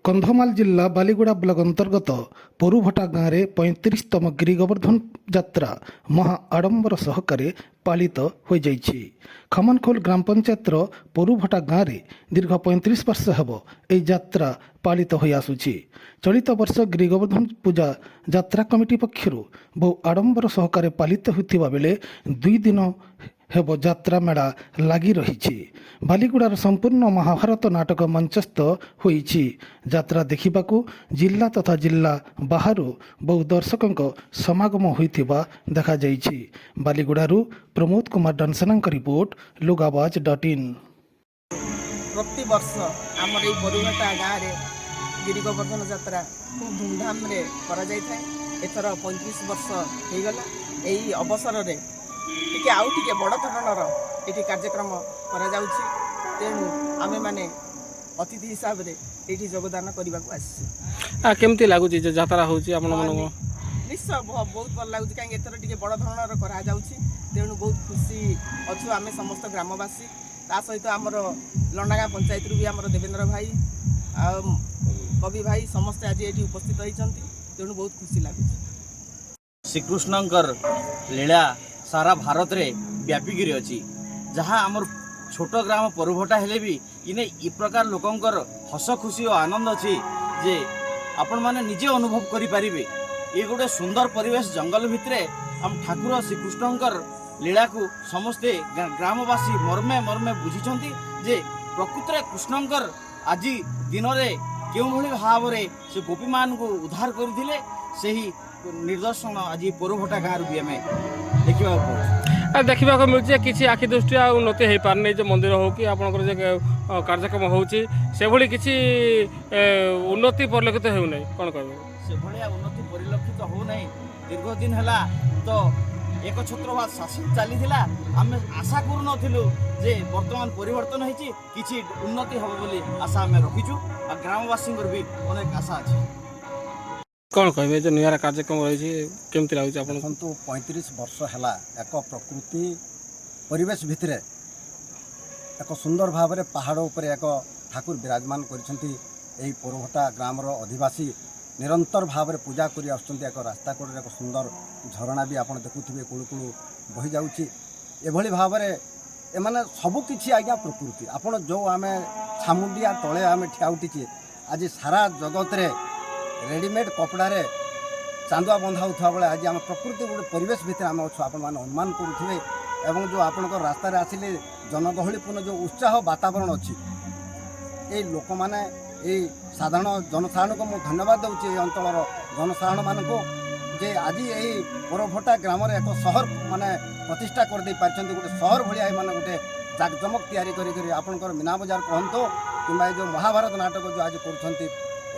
कंधमाल जिला बालीगुड़ा ब्लॉक अंतर्गत पोरुभटा गाँव में 35तम गिरी गोवर्धन यात्रा महा आडंबर सहकारे पालित हो जाइछि। खमनखोल ग्राम पंचायतर पोरुभटा गाँव में दीर्घ 35 वर्ष हेब यह यात्रा पालित हो आसुछि। चलित वर्ष गिरी गोवर्धन पूजा यात्रा कमिटी पक्षर बहु आडंबर सहकारे पालित होता बेले 2 दिन हेब यात्रा मेला लगी रही। बालीगुड़ार संपूर्ण महाभारत नाटक मंचस्थ होइछि। यात्रा देखिबाकू जिला तथा जिला बाहरु बहु दर्शकों समागम होइथिबा देखा जाइछि। बालीगुड़ारू प्रमोद कुमार डांसनांक रिपोर्ट लोगावाज.in। प्रति वर्ष आमर ये पोरुभटा गाँव में गिरी गोवर्धन यात्रा खूब धूमधाम रे करा जाय थाए। एथर 35 वर्ष हो गला। यही अवसर रे टिके आउ टिके बड़ धरणर ये कार्यक्रम करा जाउछि। तेणु आमे माने अतिथि हिसाब रे ये योगदान करने को आसी। केमती लगुच यात्रा होची आपण मन निश्चय बहुत भल लगुच कहीं एथर टिके बड़ धरणर करा जाउछि। तेणु बहुत खुशी अच्छु आमे समस्त ग्रामवासी ता सहित आमर लंडागा पंचायत भी आमर देवेंद्र भाई आ कवि भाई समस्ते आज ये उपस्थित होती। तेणु बहुत खुशी लगुच। श्रीकृष्णकर लीला सारा भारत रे व्यापिकी अच्छी। जहाँ आमर छोट ग्राम पोरुभटा हेले भी इने इ प्रकार लोकंकर हस खुशी और आनंद अच्छी जे आपण माने निजे अनुभव करि परिबे। ये गोटे सुंदर परिवेश जंगल भितरे हम ठाकुर श्रीकृष्णकर लीला को समस्ते ग्रामवासी मर्मे मर्मे बुझिछंती जे प्रकृत कृष्णकर आज दिन में क्यों भाव में से गोपी मान को उद्धार करथिले सेही निर्दर्शन आज पोरुभटा गाँव भी आम देखा मिलूँ कि आखि दृष्टि उन्नति हो पारनी जो मंदिर हो कि आपंकर कार्यक्रम होली किसी उन्नति परिलक्षित होना कौन कह से भाया उन्नति परिलक्षित होना दीर्घ दिन है तो एक छत्रवाद शासन चली आम आशा करूँ जे वर्तमान परिवर्तन होती किसी उन्नति हम बोली आशा आम रखीचु। ग्रामवासी भी अनेक आशा अच्छी। कौन कहे जो निरा कार्यक्रम रही केमती लगुच आप 35 वर्ष है एक प्रकृति परिवेश भितर एक सुंदर भाव में पहाड़ उपर एक ठाकुर विराजमान करछंती। पोरुभटा ग्रामर अधिवासी निरंतर भाव में पूजा कर एक रास्ता कड़े एक सुंदर झरणा भी आप देखुवे कुलू कुलू बही जाऊँगी। एभली भाव में एमाने सबकिछि आज्ञा प्रकृति आपण जो आम छामुंडिया तले आम ठिया उठीचे आज सारा जगत रे रेडीमेड कपड़े चांदुआ बंधा होता बेले आज आम प्रकृति गोटे परिवेश भितर आम अच्छु आपण मैंने अनुमान करुवे। एवं जो आपंकर रास्तार आसिले जनगहलीपूर्ण जो उत्साह वातावरण अच्छी ये लोक मैंने साधारण जनसाधारण को मुझे धन्यवाद दूसरी अंचल जनसाधारण मान को जे आज यही पोरुभटा ग्राम एक सहर माने प्रतिष्ठा कर दे पारछंती। गोटे सहर भाया माने गोटे जाकजमक तैयारी करी आपंकर मीना बजार कहतु कि जो महाभारत नाटक जो आज कर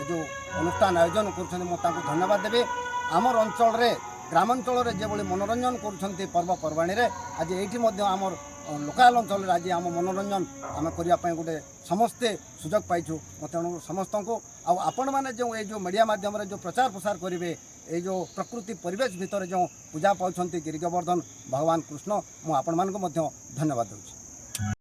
जो अनुष्ठान आयोजन कर धन्यवाद देवे। आमर अंचल रे ग्रामांचल रे जो मनोरंजन कर पर्वपर्वाणी आज ये आमर लोकाल अंचल आज आम मनोरंजन आम करने गोटे समस्ते सुजोग पाइछु। तेणु समस्त को आपण मैंने जो मीडिया माध्यम जो प्रचार प्रसार करेंगे ये जो प्रकृति परिवेश भितर जो पूजा पाँच गिरी गोवर्धन भगवान कृष्ण मुझे आपण मानक धन्यवाद दूँ।